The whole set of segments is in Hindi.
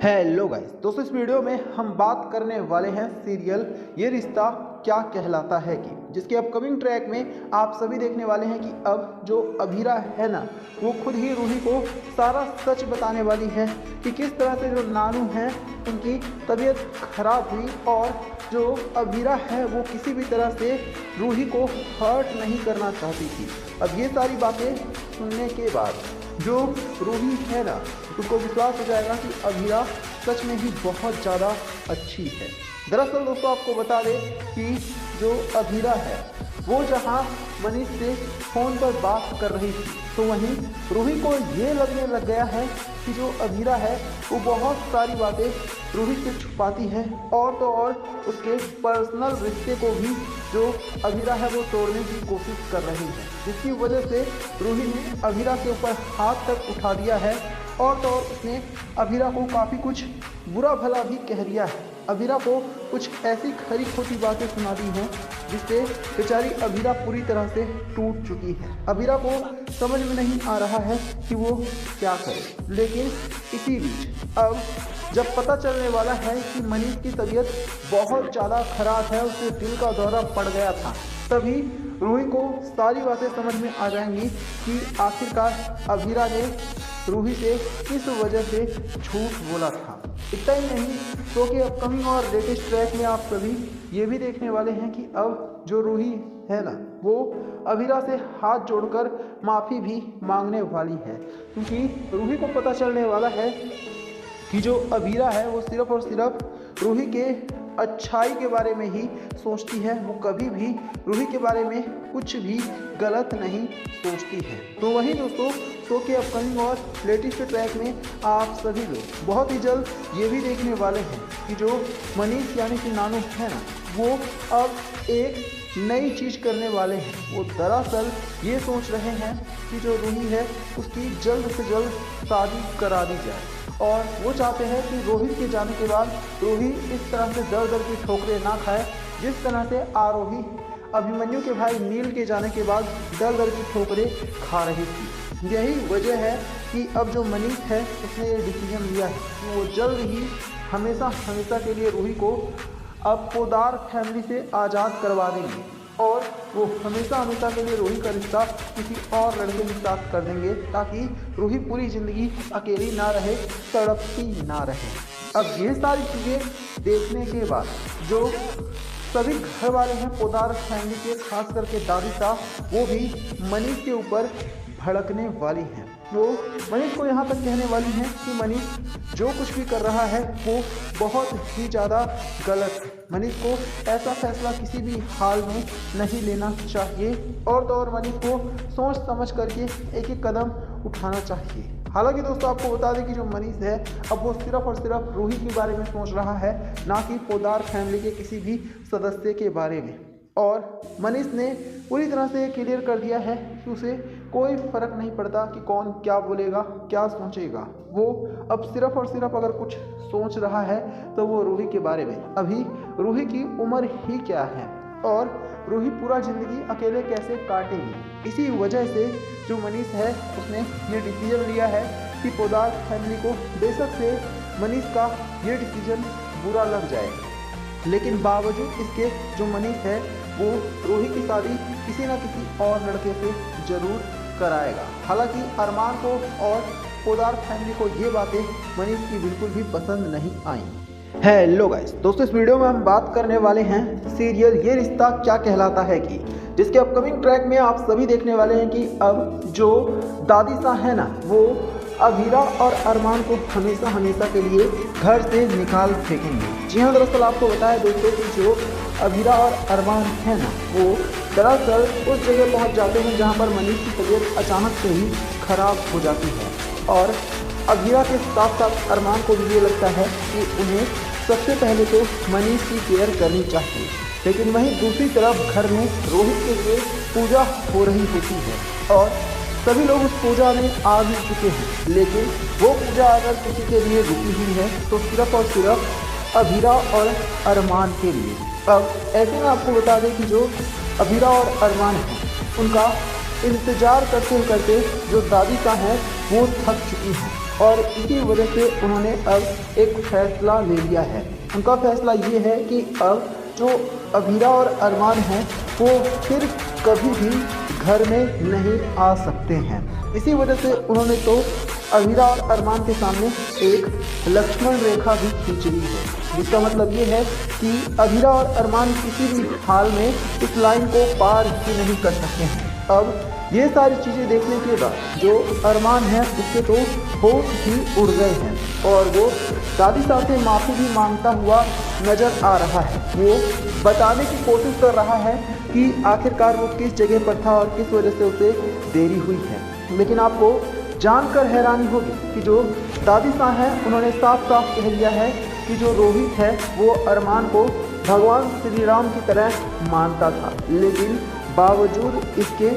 हेलो गाइस दोस्तों, इस वीडियो में हम बात करने वाले हैं सीरियल ये रिश्ता क्या कहलाता है की, जिसके अपकमिंग ट्रैक में आप सभी देखने वाले हैं कि अब जो अभीरा है ना, वो खुद ही रूही को सारा सच बताने वाली है कि किस तरह से जो नानू हैं उनकी तबीयत खराब हुई और जो अभीरा है वो किसी भी तरह से रूही को हर्ट नहीं करना चाहती थी। अब ये सारी बातें सुनने के बाद जो रूही है ना, उनको विश्वास हो जाएगा कि अभीरा सच में ही बहुत ज़्यादा अच्छी है। दरअसल दोस्तों आपको बता दें कि जो अभीरा है वो जहां मनीष से फ़ोन पर बात कर रही थी, तो वहीं रूही को ये लगने लग गया है कि जो अभीरा है वो बहुत सारी बातें रूही से छुपाती है और तो और उसके पर्सनल रिश्ते को भी जो अभीरा है वो तोड़ने की कोशिश कर रही है, जिसकी वजह से रूही ने अभीरा के ऊपर हाथ तक उठा दिया है और तो और उसने अभीरा को काफ़ी कुछ बुरा भला भी कह दिया है। अभीरा को कुछ ऐसी खरी खोटी बातें सुना दी हैं जिससे बेचारी अभीरा पूरी तरह से टूट चुकी है। अभीरा को समझ में नहीं आ रहा है कि वो क्या करे, लेकिन इसी बीच अब जब पता चलने वाला है कि मनीष की तबीयत बहुत ज़्यादा खराब है, उसे दिल का दौरा पड़ गया था, तभी रूही को सारी बातें समझ में आ जाएंगी कि आखिरकार अभीरा ने रूही से किस वजह से झूठ बोला था। इतना ही नहीं, शो के अपकमिंग और लेटेस्ट ट्रैक में आप सभी ये भी देखने वाले हैं कि अब जो रूही है ना, वो अभीरा से हाथ जोड़कर माफ़ी भी मांगने वाली है, क्योंकि रूही को पता चलने वाला है कि जो अभीरा है वो सिर्फ और सिर्फ रूही के अच्छाई के बारे में ही सोचती है, वो कभी भी रूही के बारे में कुछ भी गलत नहीं सोचती है। तो वहीं दोस्तों शो के अपकमिंग और लेटेस्ट ट्रैक में आप सभी लोग बहुत ही जल्द ये भी देखने वाले हैं कि जो मनीष यानी कि नानू है ना, वो अब एक नई चीज़ करने वाले हैं। वो दरअसल ये सोच रहे हैं कि जो रूही है उसकी जल्द से जल्द शादी करा दी जाए और वो चाहते हैं कि रोहित के जाने के बाद रूही इस तरह से दर दर की ठोकरें ना खाए, जिस तरह से आरोही अभिमन्यु के भाई नील के जाने के बाद दर दर की ठोकरें खा रही थी। यही वजह है कि अब जो मनीष है उसने ये डिसीजन लिया है कि वो जल्द ही हमेशा हमेशा के लिए रूही को अब पोदार फैमिली से आज़ाद करवा देंगे और वो हमेशा हमेशा के लिए रूही का रिश्ता किसी और लड़के के साथ कर देंगे, ताकि रूही पूरी ज़िंदगी अकेली ना रहे, तड़पती ना रहे। अब ये सारी चीज़ें देखने के बाद जो सभी घर वाले हैं पोदार फैमिली के, खास करके दादी साहब, वो भी मनीष के ऊपर भड़कने वाली हैं। वो मनीष को यहाँ तक कहने वाली हैं कि मनीष जो कुछ भी कर रहा है वो बहुत ही ज़्यादा गलत है। मनीष को ऐसा फैसला किसी भी हाल में नहीं लेना चाहिए और तो और मनीष को सोच समझ करके एक एक कदम उठाना चाहिए। हालांकि दोस्तों आपको बता दें कि जो मनीष है अब वो सिर्फ और सिर्फ रूही के बारे में सोच रहा है, ना कि पोदार फैमिली के किसी भी सदस्य के बारे में। और मनीष ने पूरी तरह से क्लियर कर दिया है कि उसे कोई फ़र्क नहीं पड़ता कि कौन क्या बोलेगा, क्या सोचेगा। वो अब सिर्फ और सिर्फ अगर कुछ सोच रहा है तो वो रूही के बारे में। अभी रूही की उम्र ही क्या है और रूही पूरा ज़िंदगी अकेले कैसे काटेगी। इसी वजह से जो मनीष है उसने ये डिसीजन लिया है कि पोदार फैमिली को बेशक से मनीष का ये डिसीजन बुरा लग जाए, लेकिन बावजूद इसके जो मनीष है वो रूही की शादी किसी न किसी और लड़के से ज़रूर कराएगा। हालांकि अरमान को और पोदार फैमिली को ये बातें मनीष की बिल्कुल भी पसंद नहीं आई। हेलो गाइस दोस्तों, इस वीडियो में हम बात करने वाले हैं सीरियल ये रिश्ता क्या कहलाता है की, जिसके अपकमिंग ट्रैक में आप सभी देखने वाले हैं कि अब जो दादी सा है ना, वो अभीरा और अरमान को हमेशा हमेशा के लिए घर से निकाल फेंकेंगे। जी हाँ, दरअसल आपको बताया दोस्तों कि जो अभीरा और अरमान है ना, वो दरअसल उस जगह पहुंच जाते हैं जहां पर मनीष की तबीयत अचानक से ही खराब हो जाती है और अभीरा के साथ साथ अरमान को भी ये लगता है कि उन्हें सबसे पहले तो मनीष की केयर करनी चाहिए। लेकिन वहीं दूसरी तरफ घर में रोहित के लिए पूजा हो रही होती है और सभी लोग उस पूजा में आ भी चुके हैं, लेकिन वो पूजा अगर किसी के लिए रुकी हुई है तो सिर्फ और सिर्फ अभीरा और अरमान के लिए। अब ऐसे में आपको बता दें कि जो अभीरा और अरमान हैं उनका इंतज़ार करते करते जो दादी का है वो थक चुकी हैं और इसी वजह से उन्होंने अब एक फैसला ले लिया है। उनका फैसला ये है कि अब जो अभीरा और अरमान हैं वो फिर कभी भी घर में नहीं आ सकते हैं। इसी वजह से उन्होंने तो अभीरा और अरमान के सामने एक लक्ष्मण रेखा भी खींच ली है, जिसका मतलब ये है कि अभीरा और अरमान किसी भी हाल में इस लाइन को पार ही नहीं कर सकते हैं। अब ये सारी चीज़ें देखने के बाद जो अरमान है उसके तो होश ही उड़ गए हैं और वो दादी साहब से माफ़ी भी मांगता हुआ नज़र आ रहा है। वो बताने की कोशिश कर रहा है कि आखिरकार वो किस जगह पर था और किस वजह से उसे देरी हुई है। लेकिन आपको जानकर हैरानी होगी कि जो दादी साहब हैं उन्होंने साफ साफ कह दिया है कि जो रोहित है वो अरमान को भगवान श्री राम की तरह मानता था, लेकिन बावजूद इसके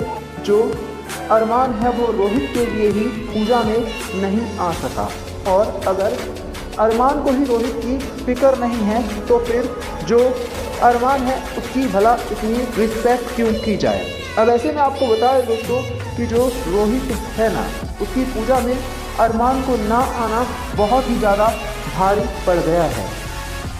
जो अरमान है वो रोहित के लिए ही पूजा में नहीं आ सका। और अगर अरमान को ही रोहित की फिक्र नहीं है तो फिर जो अरमान है उसकी भला इतनी रिस्पेक्ट क्यों की जाए। अब ऐसे में आपको बताया दोस्तों कि जो रोहित है ना उसकी पूजा में अरमान को ना आना बहुत ही ज़्यादा भारी पड़ गया है।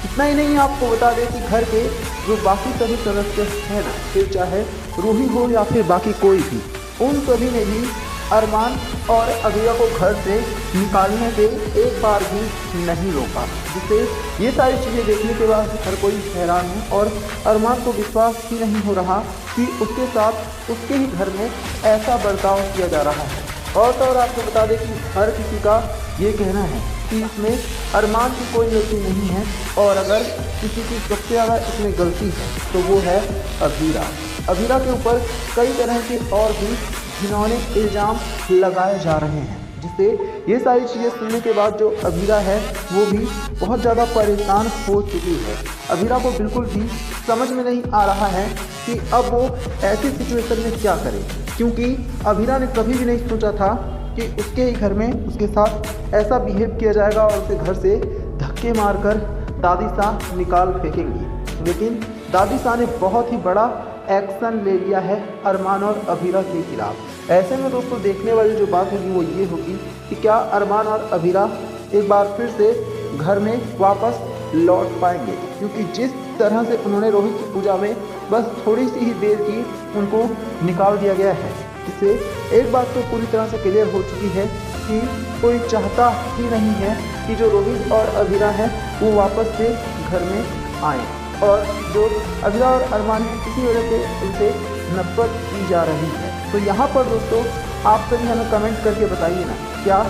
इतना ही नहीं, आपको बता दें कि घर के जो बाकी सभी सदस्य हैं ना, फिर चाहे रूही हो या फिर बाकी कोई भी, उन सभी ने भी अरमान और अभीरा को घर से निकालने पे एक बार भी नहीं रोका, जिससे ये सारी चीज़ें देखने के बाद हर कोई हैरान है और अरमान को विश्वास ही नहीं हो रहा कि उसके साथ उसके ही घर में ऐसा बर्ताव किया जा रहा है। और तो और आपको बता दें कि हर किसी का ये कहना है कि इसमें अरमान की कोई गलती नहीं है और अगर किसी की सबसे ज़्यादा इसमें गलती है तो वो है अभीरा। अभीरा के ऊपर कई तरह के और भी घिनौने इल्ज़ाम लगाए जा रहे हैं, जिससे ये सारी चीज़ें सुनने के बाद जो अभीरा है वो भी बहुत ज़्यादा परेशान हो चुकी है। अभीरा को बिल्कुल भी समझ में नहीं आ रहा है कि अब वो ऐसी सिचुएशन में क्या करे, क्योंकि अभीरा ने कभी भी नहीं सोचा था कि उसके ही घर में उसके साथ ऐसा बिहेव किया जाएगा और उसे घर से धक्के मारकर दादी साहब निकाल फेंकेंगी। लेकिन दादी साहब ने बहुत ही बड़ा एक्शन ले लिया है अरमान और अभीरा के खिलाफ। ऐसे में दोस्तों देखने वाली जो बात होगी वो ये होगी कि क्या अरमान और अभीरा एक बार फिर से घर में वापस लौट पाएंगे, क्योंकि जिस तरह से उन्होंने रोहित की पूजा में बस थोड़ी सी ही देर की उनको निकाल दिया गया है। इससे एक बात तो पूरी तरह से क्लियर हो चुकी है कि कोई चाहता ही नहीं है कि जो रोहित और अभीरा है वो वापस से घर में आए, और जो अभीरा और अरमान है इसी वजह से उनसे नफरत की जा रही है। तो यहाँ पर दोस्तों आप सभी हमें कमेंट करके बताइए ना, क्या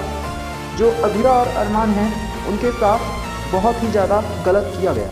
जो अभीरा और अरमान हैं उनके साथ बहुत ही ज़्यादा गलत किया गया?